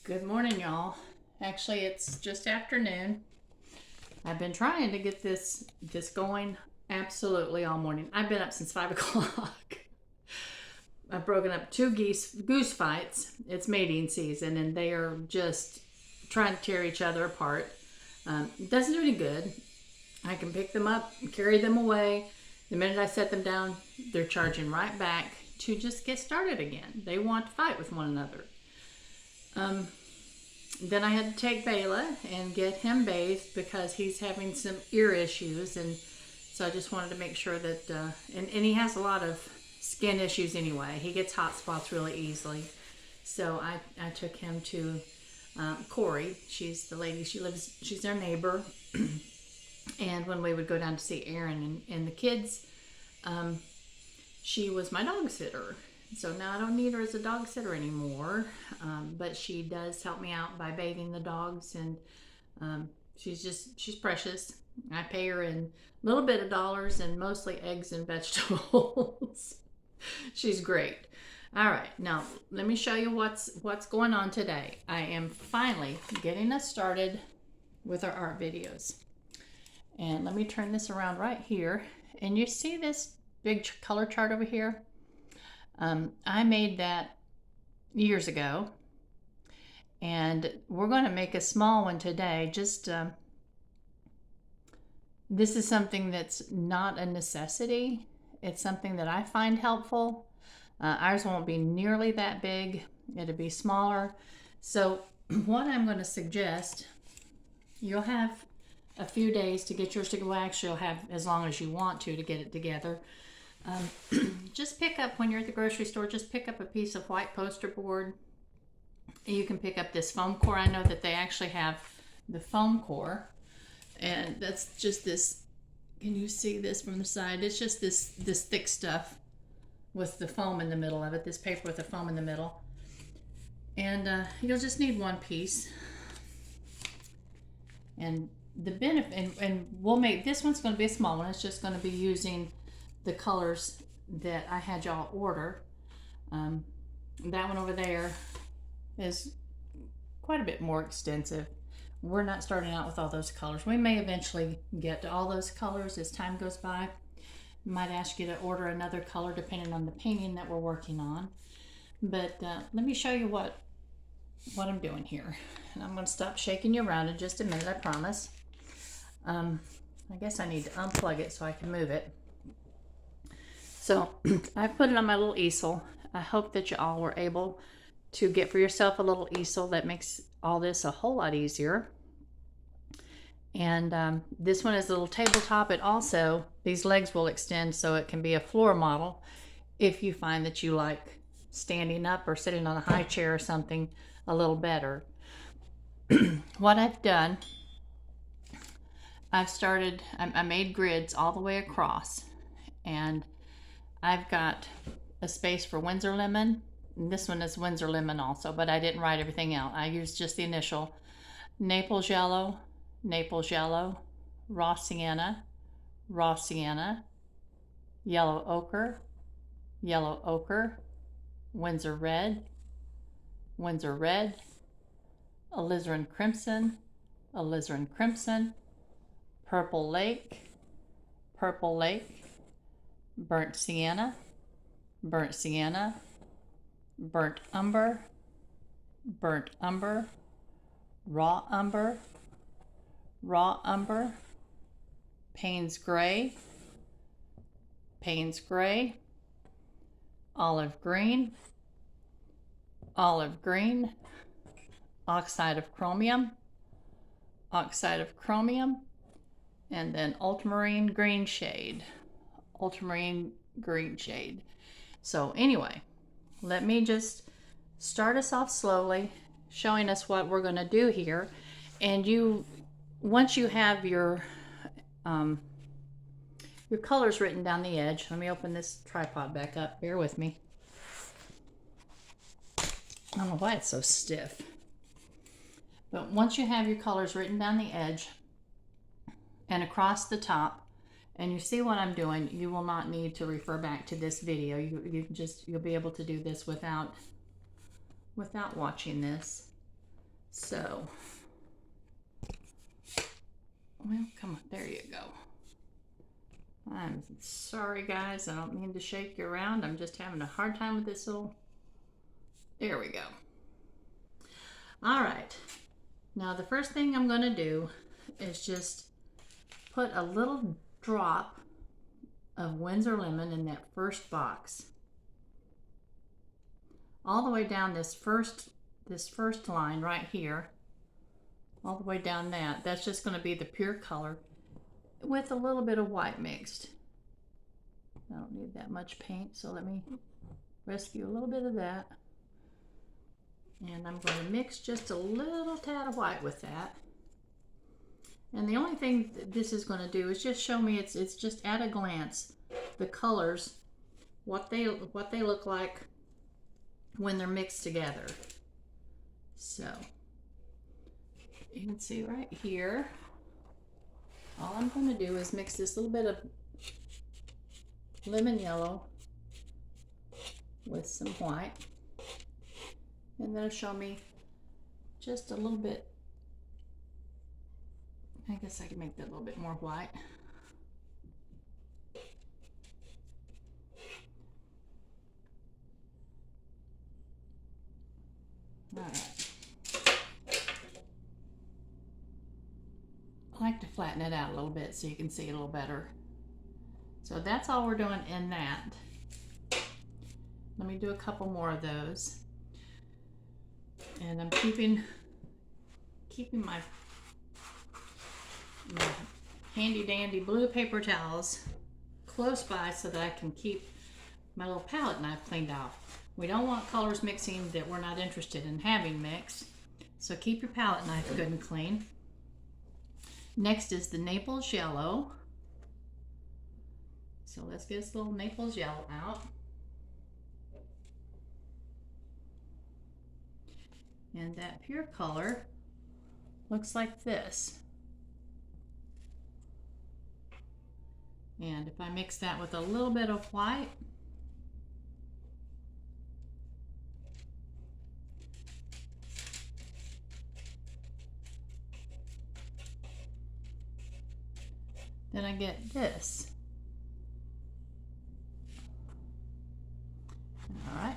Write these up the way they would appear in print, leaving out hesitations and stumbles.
Good morning, y'all. Actually, it's just afternoon. I've been trying to get this going absolutely all morning. I've been up since 5 o'clock. I've broken up two goose fights. It's mating season, and they are just trying to tear each other apart. It doesn't do any good. I can pick them up, carry them away. The minute I set them down, they're charging right back to just get started again. They want to fight with one another. Then I had to take Bela and get him bathed because he's having some ear issues, and so I just wanted to make sure that, and he has a lot of skin issues anyway. He gets hot spots really easily. So I took him to Corey. She's the lady, she's our neighbor. And when we would go down to see Aaron and the kids, she was my dog sitter. So now I don't need her as a dog sitter anymore, but she does help me out by bathing the dogs, and she's precious. I pay her in a little bit of dollars and mostly eggs and vegetables. She's great. All right, now let me show you what's going on today. I am finally getting us started with our art videos. And let me turn this around right here. And you see this big color chart over here? I made that years ago, and we're going to make a small one today. Just this is something that's not a necessity. It's something that I find helpful. Ours won't be nearly that big. It'll be smaller. So what I'm going to suggest, you'll have a few days to get yours to go. Actually, you'll have as long as you want to get it together. Just pick up, when you're at the grocery store, just pick up a piece of white poster board. You can pick up this foam core. I know that they actually have the foam core, and that's just this. Can you see this from the side? It's just this thick stuff with the foam in the middle of it, this paper with the foam in the middle. And you'll just need one piece. And the benefit, and we'll make, this one's going to be a small one. It's just going to be using the colors that I had y'all order. That one over there is quite a bit more extensive. We're not starting out with all those colors. We may eventually get to all those colors as time goes by. Might ask you to order another color depending on the painting that we're working on. But let me show you what I'm doing here. And I'm going to stop shaking you around in just a minute, I promise. I guess I need to unplug it so I can move it. So I've put it on my little easel. I hope that you all were able to get for yourself a little easel. That makes all this a whole lot easier. And this one is a little tabletop. It also, these legs will extend so it can be a floor model if you find that you like standing up or sitting on a high chair or something a little better. What I've done, I made grids all the way across, and I've got a space for Winsor lemon. And this one is Winsor lemon also, but I didn't write everything out. I used just the initial. Naples yellow, raw sienna, yellow ochre, Winsor red, alizarin crimson, purple lake, burnt sienna, burnt umber, raw umber, Payne's gray, olive green, oxide of chromium, and then ultramarine green shade. So anyway, let me just start us off slowly, showing us what we're going to do here. And once you have your colors written down the edge, let me open this tripod back up. Bear with me. I don't know why it's so stiff. But once you have your colors written down the edge and across the top, and you see what I'm doing, you will not need to refer back to this video. You'll be able to do this without watching this. So, well, come on, there you go. I'm sorry guys, I don't mean to shake you around. I'm just having a hard time with this little, there we go. All right, now the first thing I'm gonna do is just put a little drop of Windsor lemon in that first box. All the way down this first line right here, all the way down that. That's just gonna be the pure color with a little bit of white mixed. I don't need that much paint, so let me rescue a little bit of that. And I'm going to mix just a little tad of white with that. And the only thing this is going to do is just show me it's just at a glance the colors, what they look like when they're mixed together. So you can see right here, all I'm going to do is mix this little bit of lemon yellow with some white, and that'll show me just a little bit. I guess I can make that a little bit more white. All right. I like to flatten it out a little bit so you can see it a little better. So that's all we're doing in that. Let me do a couple more of those. And I'm keeping my handy dandy blue paper towels close by so that I can keep my little palette knife cleaned off. We don't want colors mixing that we're not interested in having mixed. So keep your palette knife good and clean. Next is the Naples yellow. So let's get this little Naples yellow out. And that pure color looks like this. And if I mix that with a little bit of white, then I get this. All right.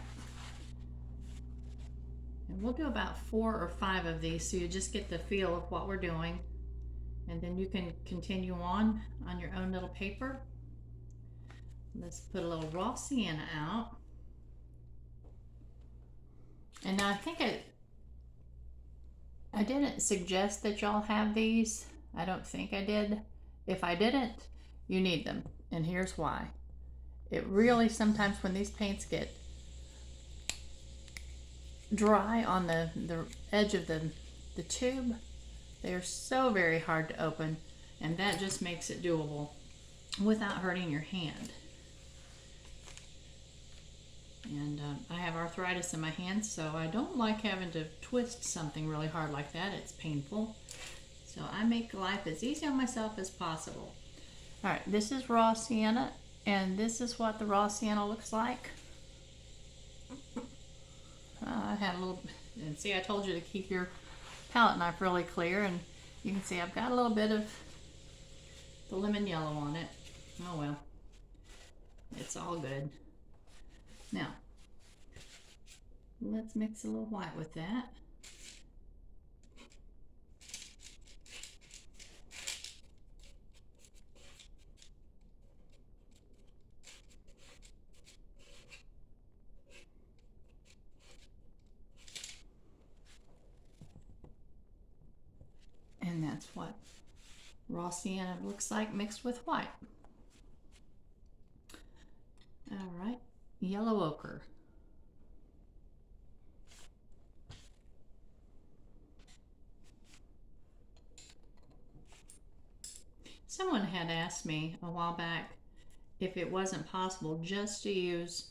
And we'll do about 4 or 5 of these so you just get the feel of what we're doing. And then you can continue on your own little paper. Let's put a little raw sienna out. And now I think I didn't suggest that y'all have these. I don't think I did. If I didn't, you need them. And here's why. It really, sometimes when these paints get dry on the edge of the tube, they are so very hard to open, and that just makes it doable without hurting your hand. And I have arthritis in my hands, so I don't like having to twist something really hard like that. It's painful. So I make life as easy on myself as possible. All right, this is raw sienna, and this is what the raw sienna looks like. I had a little, and see, I told you to keep your palette knife really clear, and you can see I've got a little bit of the lemon yellow on it. Oh well, it's all good. Now, let's mix a little white with that. And that's what raw sienna looks like mixed with white. All right, yellow ochre. Someone had asked me a while back if it wasn't possible just to use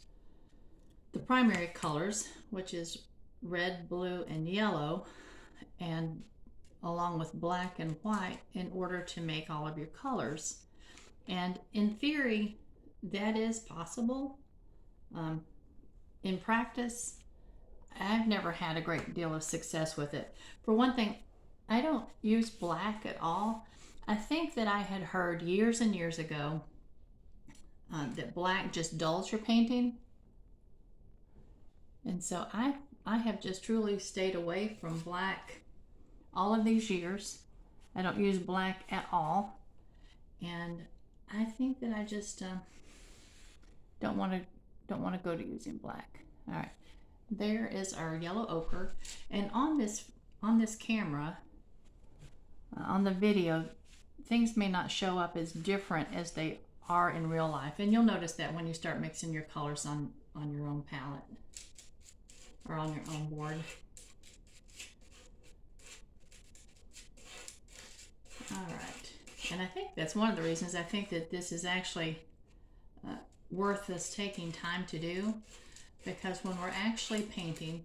the primary colors, which is red, blue, and yellow, and along with black and white in order to make all of your colors. And in theory, that is possible. In practice, I've never had a great deal of success with it. For one thing, I don't use black at all. I think that I had heard years and years ago that black just dulls your painting. And so I have just truly stayed away from black all of these years. I don't use black at all. And I think that I just don't want to go to using black. All right, there is our yellow ochre, and on this camera, on the video, things may not show up as different as they are in real life, and you'll notice that when you start mixing your colors on your own palette or on your own board. All right, and I think that's one of the reasons I think that this is actually worth us taking time to do, because when we're actually painting,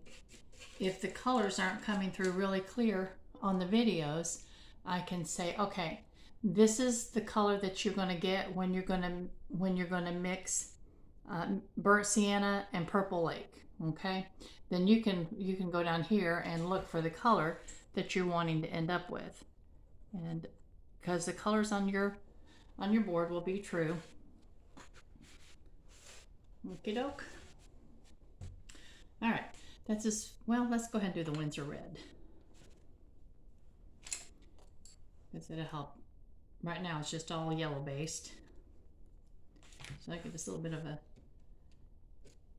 if the colors aren't coming through really clear on the videos, I can say, okay, this is the color that you're going to get when you're going to mix burnt sienna and purple lake. Okay, then you can go down here and look for the color that you're wanting to end up with, and because the colors on your board will be true. Okie doke. All right, that's just, well, let's go ahead and do the Winsor Red, because it'll help. Right now it's just all yellow based, so I give this a little bit of a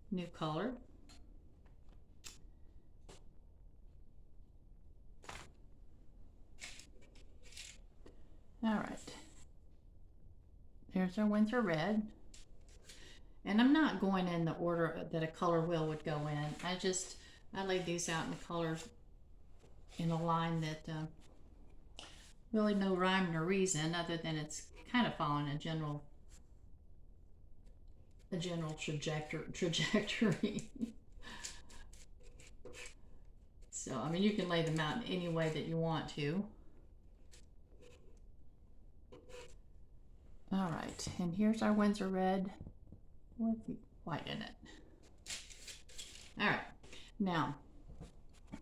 new color. All right, there's our Winsor Red. And I'm not going in the order that a color wheel would go in. I laid these out in the colors in a line that really no rhyme nor reason, other than it's kind of following a general trajectory. So, I mean, you can lay them out in any way that you want to. All right, and here's our Winsor Red with white in it. All right, now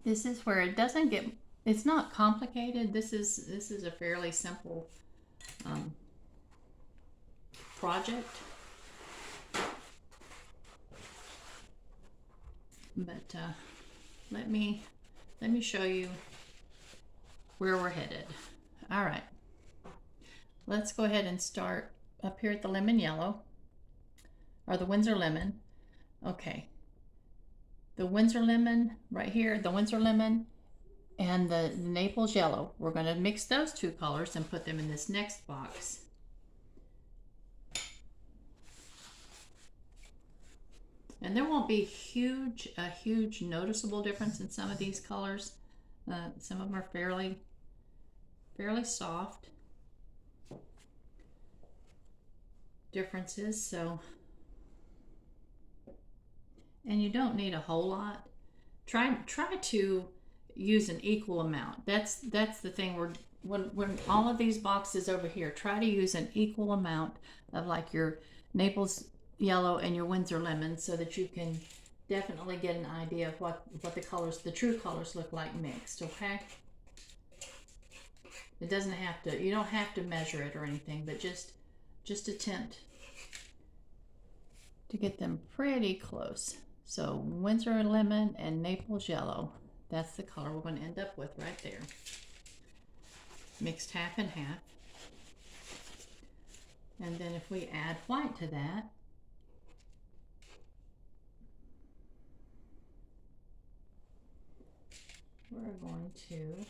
this is where it doesn't get, it's not complicated. This is a fairly simple project, but let me show you where we're headed. All right, let's go ahead and start up here at the lemon yellow, or the Winsor lemon. Okay, the Winsor lemon right here, the Winsor lemon and the Naples yellow, we're going to mix those two colors and put them in this next box. And there won't be a huge noticeable difference in some of these colors. Some of them are fairly soft differences, so, and you don't need a whole lot. Try to use an equal amount. That's the thing. When all of these boxes over here, try to use an equal amount of like your Naples yellow and your Winsor lemon, so that you can definitely get an idea of what the colors, the true colors, look like mixed. Okay, it doesn't have to, you don't have to measure it or anything, but just attempt to get them pretty close. So Winsor lemon and Naples yellow, that's the color we're going to end up with right there. Mixed half and half. And then if we add white to that, we're going to,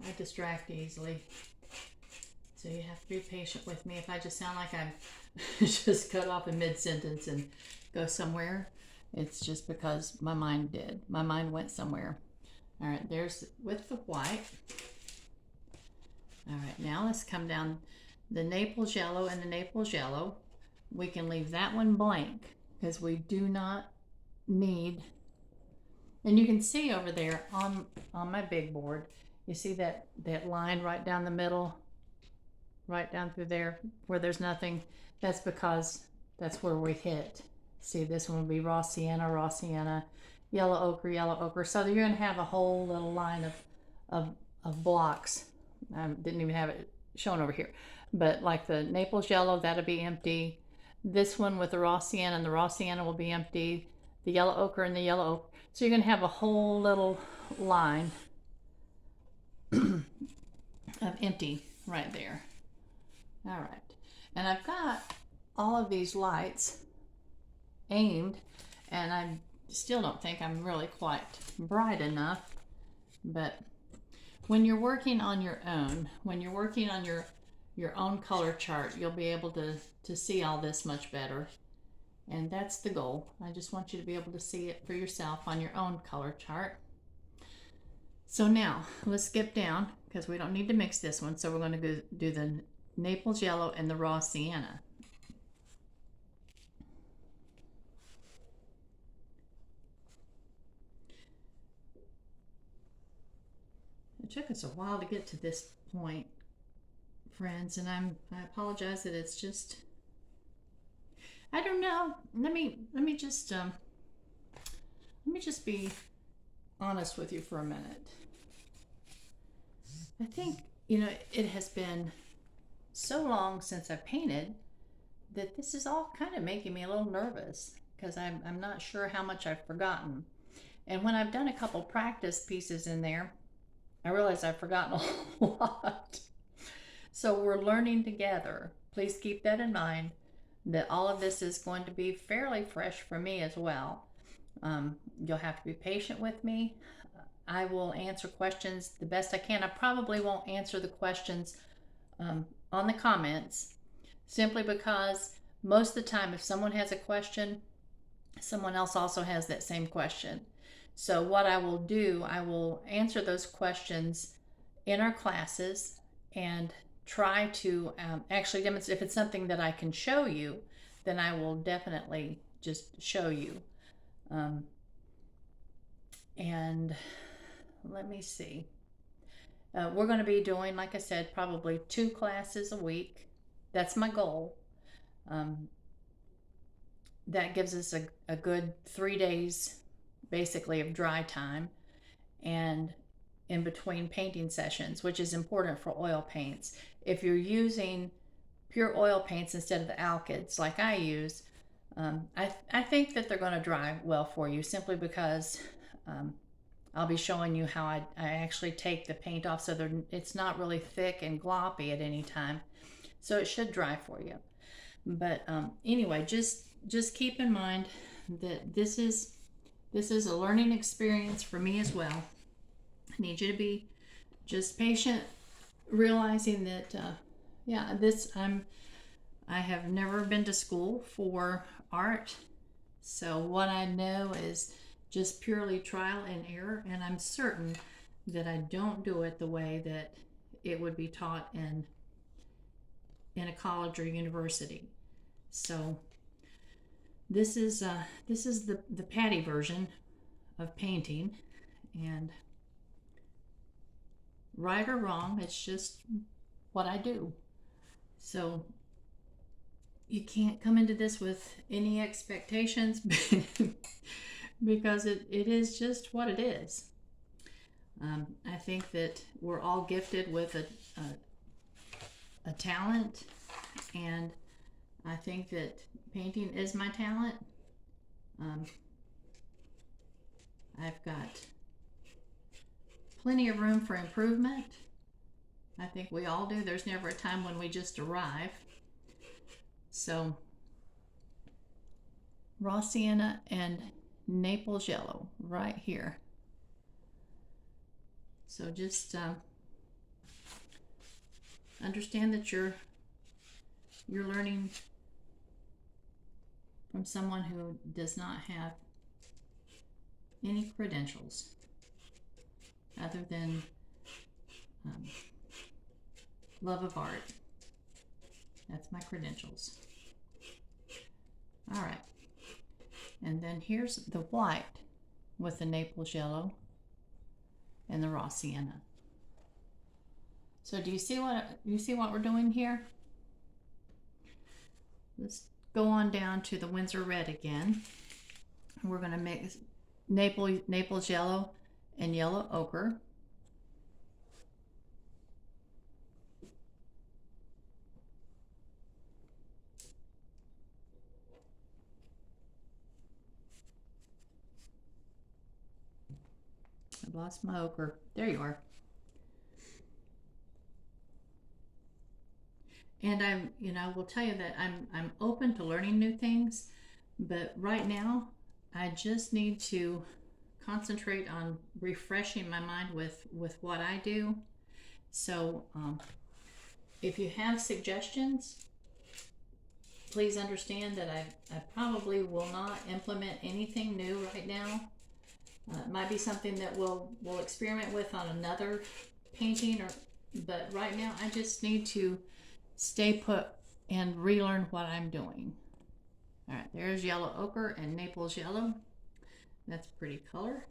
I distract easily, so you have to be patient with me if I just sound like I'm just cut off in mid-sentence and go somewhere. It's just because my mind went somewhere. All right, there's with the white. All right, now let's come down the Naples yellow and the Naples yellow. We can leave that one blank because we do not need, and you can see over there on my big board, you see that line right down the middle, right down through there where there's nothing. That's because that's where we hit See, this one will be raw sienna, yellow ochre, yellow ochre. So you're going to have a whole little line of blocks. I didn't even have it shown over here. But like the Naples yellow, that'll be empty. This one with the raw sienna, and the raw sienna will be empty. The yellow ochre and the yellow ochre. So you're going to have a whole little line of empty right there. All right. And I've got all of these lights aimed, and I still don't think I'm really quite bright enough. But when you're working on your own, when you're working on your own color chart, you'll be able to see all this much better. And that's the goal. I just want you to be able to see it for yourself on your own color chart. So now let's skip down because we don't need to mix this one. So we're going to go do the Naples yellow and the raw sienna. It took us a while to get to this point, friends, and I apologize that it's just, I don't know. Let me just be honest with you for a minute. I think, it has been so long since I painted that this is all kind of making me a little nervous because I'm not sure how much I've forgotten. And when I've done a couple practice pieces in there, I realize I've forgotten a whole lot. So we're learning together. Please keep that in mind, that all of this is going to be fairly fresh for me as well. You'll have to be patient with me. I will answer questions the best I can. I probably won't answer the questions on the comments, simply because most of the time if someone has a question, someone else also has that same question. So what I will do, I will answer those questions in our classes and try to actually demonstrate. If it's something that I can show you, then I will definitely just show you. And let me see. We're going to be doing, like I said, probably 2 classes a week. That's my goal. That gives us a good 3 days basically of dry time and in between painting sessions, which is important for oil paints. If you're using pure oil paints instead of the alkyds like I use, I think that they're going to dry well for you, simply because I'll be showing you how I actually take the paint off so it's not really thick and gloppy at any time. So it should dry for you. But anyway, just keep in mind that this is a learning experience for me as well. I need you to be just patient, realizing that I have never been to school for art, so what I know is just purely trial and error, and I'm certain that I don't do it the way that it would be taught in a college or university. So this is the Patty version of painting, and right or wrong, it's just what I do. So you can't come into this with any expectations because it is just what it is. I think that we're all gifted with a talent, and I think that painting is my talent. I've got plenty of room for improvement. I think we all do. There's never a time when we just arrive. So raw sienna and Naples yellow right here. So just understand that you're learning from someone who does not have any credentials other than love of art. That's my credentials. All right, and then here's the white with the Naples yellow and the raw sienna. So do you see what we're doing here? Let's go on down to the Winsor Red again. We're going to mix Naples Yellow and Yellow Ochre. I've lost my ochre. There you are. And I will tell you that I'm open to learning new things, but right now I just need to concentrate on refreshing my mind with what I do. So if you have suggestions, please understand that I probably will not implement anything new right now. It might be something that we'll experiment with on another painting, but right now I just need to stay put and relearn what I'm doing. All right, there's Yellow Ochre and Naples Yellow. That's a pretty color.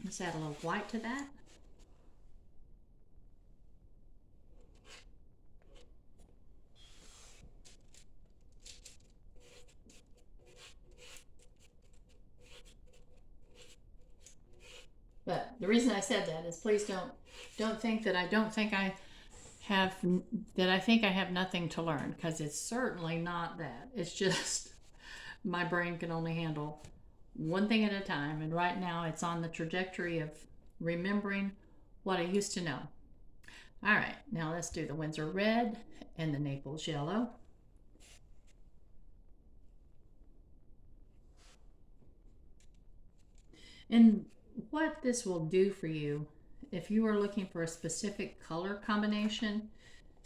Let's add a little white to that. But the reason I said that is please don't think that I think I have nothing to learn, because it's certainly not that. It's just my brain can only handle one thing at a time, and right now it's on the trajectory of remembering what I used to know. All right, now let's do the Winsor Red and the Naples Yellow. And what this will do for you, if you are looking for a specific color combination,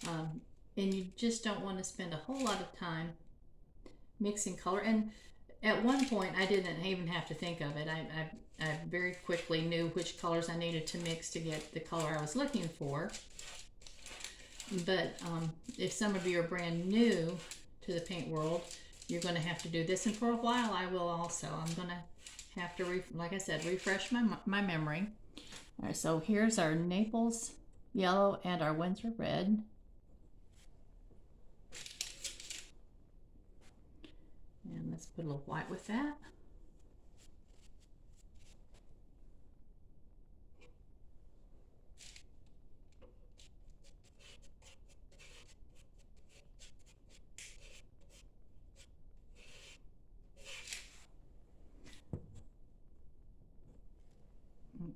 and you just don't want to spend a whole lot of time mixing color. And at one point I didn't even have to think of it. I very quickly knew which colors I needed to mix to get the color I was looking for. But if some of you are brand new to the paint world, you're going to have to do this, and for a while I will also. I'm going to have to, like I said, refresh my memory. All right, so here's our Naples Yellow and our Winsor Red. And let's put a little white with that.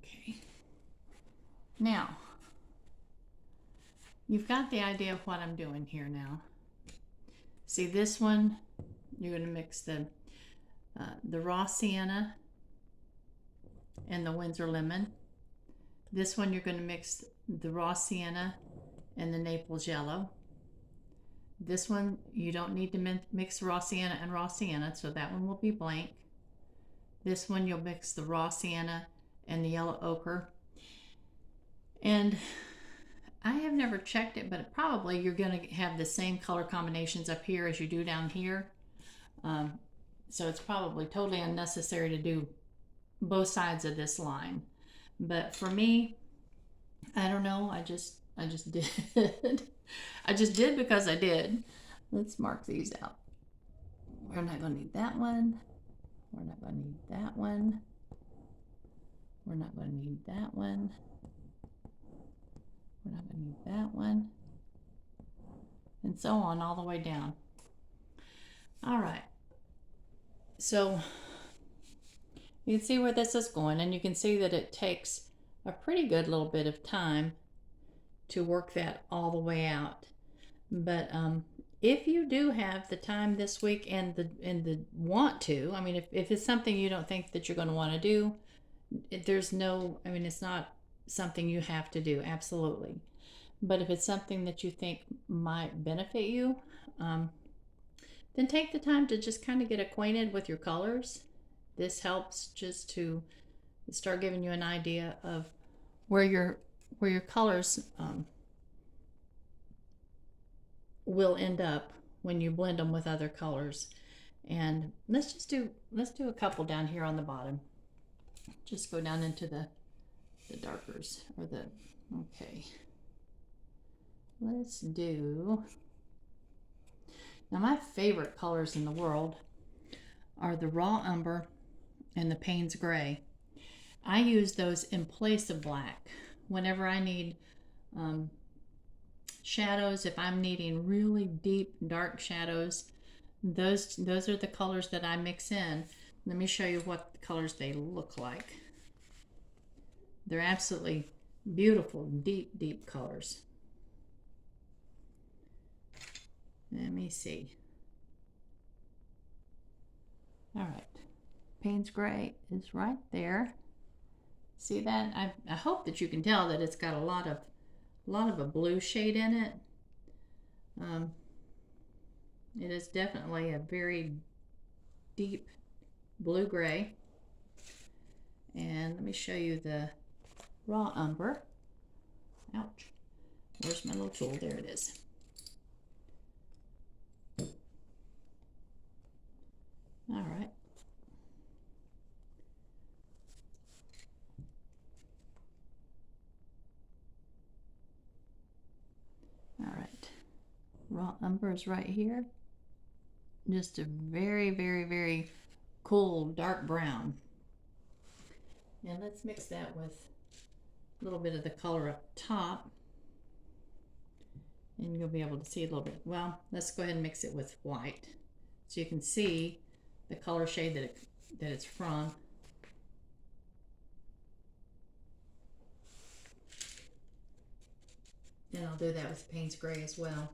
Okay. Now, you've got the idea of what I'm doing here now. See, this one, you're going to mix the raw sienna and the Winsor lemon. This one, you're going to mix the raw sienna and the Naples Yellow. This one, you don't need to mix raw sienna and raw sienna, so that one will be blank. This one, you'll mix the raw sienna and the Yellow Ochre. And I have never checked it, but probably you're going to have the same color combinations up here as you do down here. So it's probably totally unnecessary to do both sides of this line. But for me, I don't know, I just did. I just did because I did. Let's mark these out. We're not going to need that one. We're not going to need that one. We're not going to need that one. We're not going to need that one. And so on all the way down. All right. So you can see where this is going, and you can see that it takes a pretty good little bit of time to work that all the way out. But if you do have the time this week and the want to, I mean, if it's something you don't think that you're going to want to do, there's no, I mean, it's not something you have to do, absolutely. But if it's something that you think might benefit you, then take the time to just kind of get acquainted with your colors. This helps just to start giving you an idea of where your colors will end up when you blend them with other colors. And let's do a couple down here on the bottom. Just go down into the darkers, or okay. Let's do Now my favorite colors in the world are the raw umber and the Payne's Gray. I use those in place of black whenever I need shadows. If I'm needing really deep dark shadows, those are the colors that I mix in. Let me show you what the colors they look like. They're absolutely beautiful, deep colors. Let me see. All right, Payne's Gray is right there. See that? I hope that you can tell that it's got a lot of a blue shade in it. It is definitely a very deep blue gray. And let me show you the raw umber. Ouch. Where's my little tool? There it is. All right. All right. Raw umber is right here. Just a very cool dark brown. And let's mix that with a little bit of the color up top. And you'll be able to see a little bit. Well, let's go ahead and mix it with white so you can see the color shade that it's from. And I'll do that with Payne's Gray as well.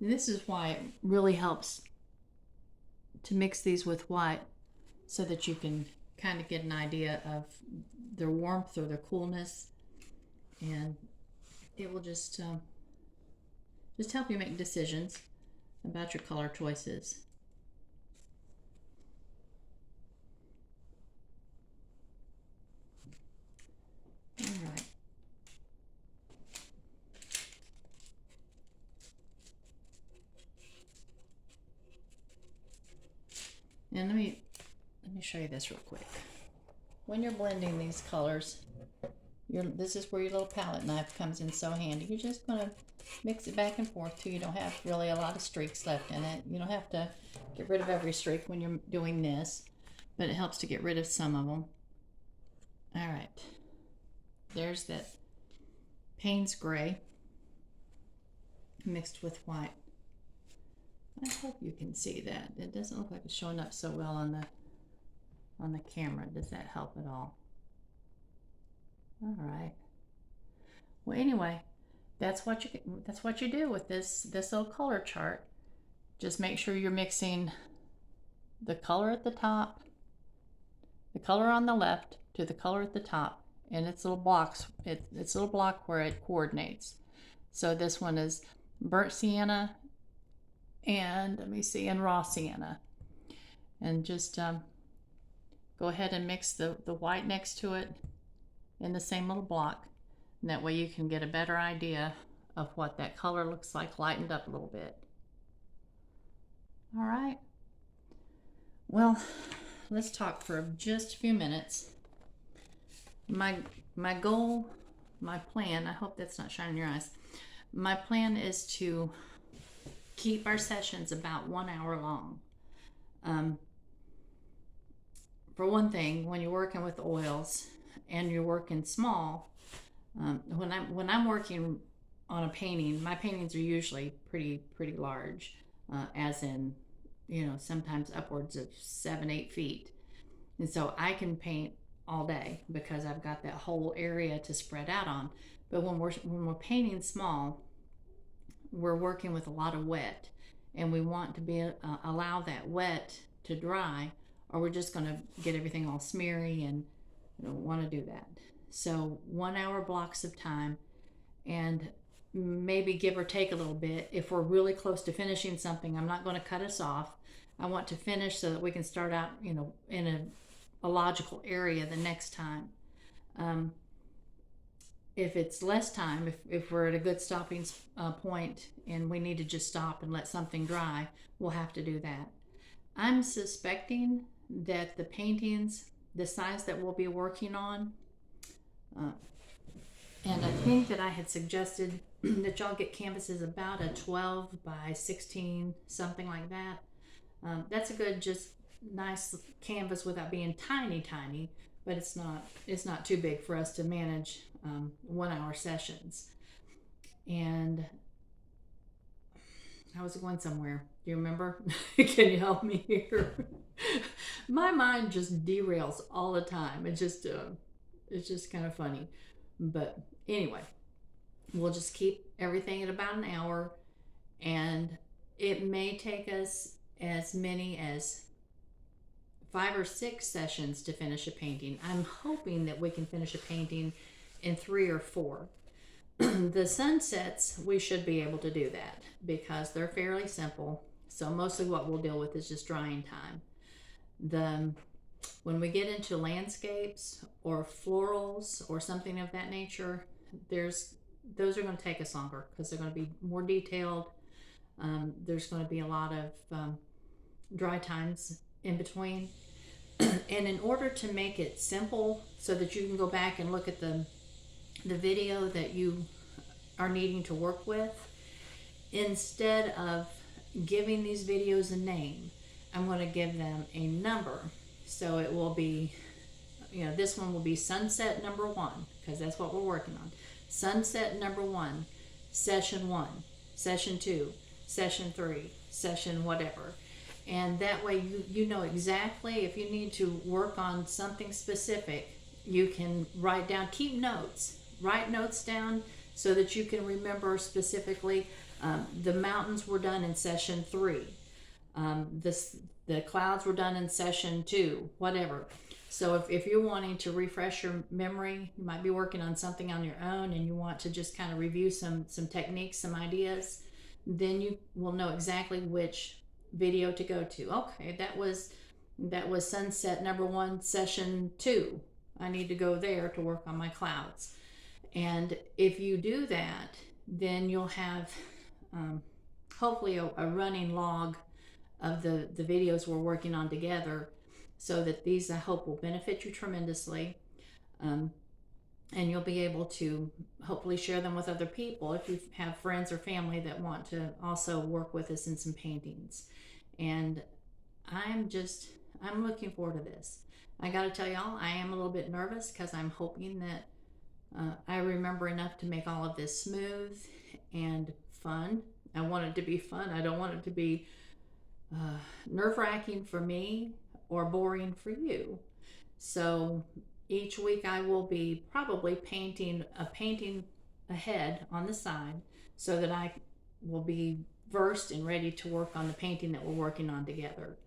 And this is why it really helps to mix these with white, so that you can kind of get an idea of their warmth or their coolness, and it will just help you make decisions about your color choices. All right. And let me show you this real quick. When you're blending these colors, this is where your little palette knife comes in so handy. You're just going to mix it back and forth till you don't have really a lot of streaks left in it. You don't have to get rid of every streak when you're doing this, but it helps to get rid of some of them. All right. There's that Payne's Gray mixed with white. I hope you can see that. It doesn't look like it's showing up so well on the camera. Does that help at all? All right. Well, anyway, that's what you do with this little color chart. Just make sure you're mixing the color at the top, the color on the left to the color at the top, and its little blocks. It's a little block where it coordinates. So this one is burnt sienna, and let me see, and raw sienna. And just go ahead and mix the white next to it in the same little block. And that way you can get a better idea of what that color looks like lightened up a little bit. All right. Well, let's talk for just a few minutes. My goal, my plan, I hope that's not shining in your eyes. My plan is to keep our sessions about 1 hour long. For one thing, when you're working with oils and you're working small, when I'm working on a painting, my paintings are usually pretty large, as in, sometimes upwards of 7-8 feet, and so I can paint all day because I've got that whole area to spread out on. But when we're painting small, we're working with a lot of wet, and we want to allow that wet to dry, or we're just going to get everything all smeary, and we don't want to do that. So 1 hour blocks of time, and maybe give or take a little bit. If we're really close to finishing something, I'm not going to cut us off. I want to finish so that we can start out, in a logical area the next time. If it's less time, if we're at a good stopping point and we need to just stop and let something dry, we'll have to do that. I'm suspecting that the paintings, the size that we'll be working on, and I think that I had suggested that y'all get canvases about a 12 by 16, something like that. That's a good, just nice canvas without being tiny, but it's not too big for us to manage 1 hour sessions. And I was going somewhere. Do you remember? Can you help me here? My mind just derails all the time. It's just kind of funny. But anyway, we'll just keep everything at about an hour, and it may take us as many as 5 or 6 sessions to finish a painting. I'm hoping that we can finish a painting in 3 or 4. The sunsets, we should be able to do that because they're fairly simple. So mostly what we'll deal with is just drying time. When we get into landscapes or florals or something of that nature, those are going to take us longer because they're going to be more detailed. There's going to be a lot of dry times in between. And in order to make it simple so that you can go back and look at the video that you are needing to work with, instead of giving these videos a name, I'm going to give them a number. So it will be, this one will be sunset number 1, because that's what we're working on. Sunset number 1, session 1, session 2, session 3, session whatever. And that way you know exactly if you need to work on something specific, you can write down, keep notes, write notes down so that you can remember specifically. The mountains were done in session 3. The clouds were done in session 2, whatever. So if you're wanting to refresh your memory, you might be working on something on your own and you want to just kind of review some techniques, some ideas, then you will know exactly which video to go to. Okay, that was sunset number 1, session 2. I need to go there to work on my clouds. And if you do that, then you'll have hopefully a running log of the videos we're working on together, so that these, I hope, will benefit you tremendously. And you'll be able to hopefully share them with other people if you have friends or family that want to also work with us in some paintings. And I'm looking forward to this. I got to tell y'all, I am a little bit nervous because I'm hoping that I remember enough to make all of this smooth and fun. I want it to be fun. I don't want it to be nerve-wracking for me or boring for you. So each week I will be probably painting ahead on the side so that I will be versed and ready to work on the painting that we're working on together.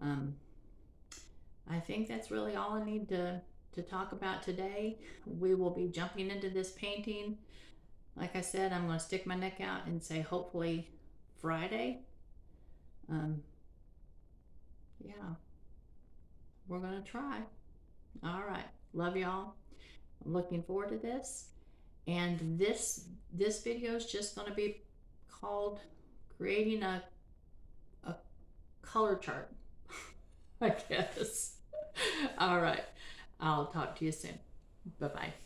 I think that's really all I need to talk about today. We will be jumping into this painting. Like I said, I'm going to stick my neck out and say hopefully Friday. Yeah, we're going to try. All right. Love y'all. I'm looking forward to this. And this video is just going to be called creating a color chart, I guess. All right. I'll talk to you soon. Bye-bye.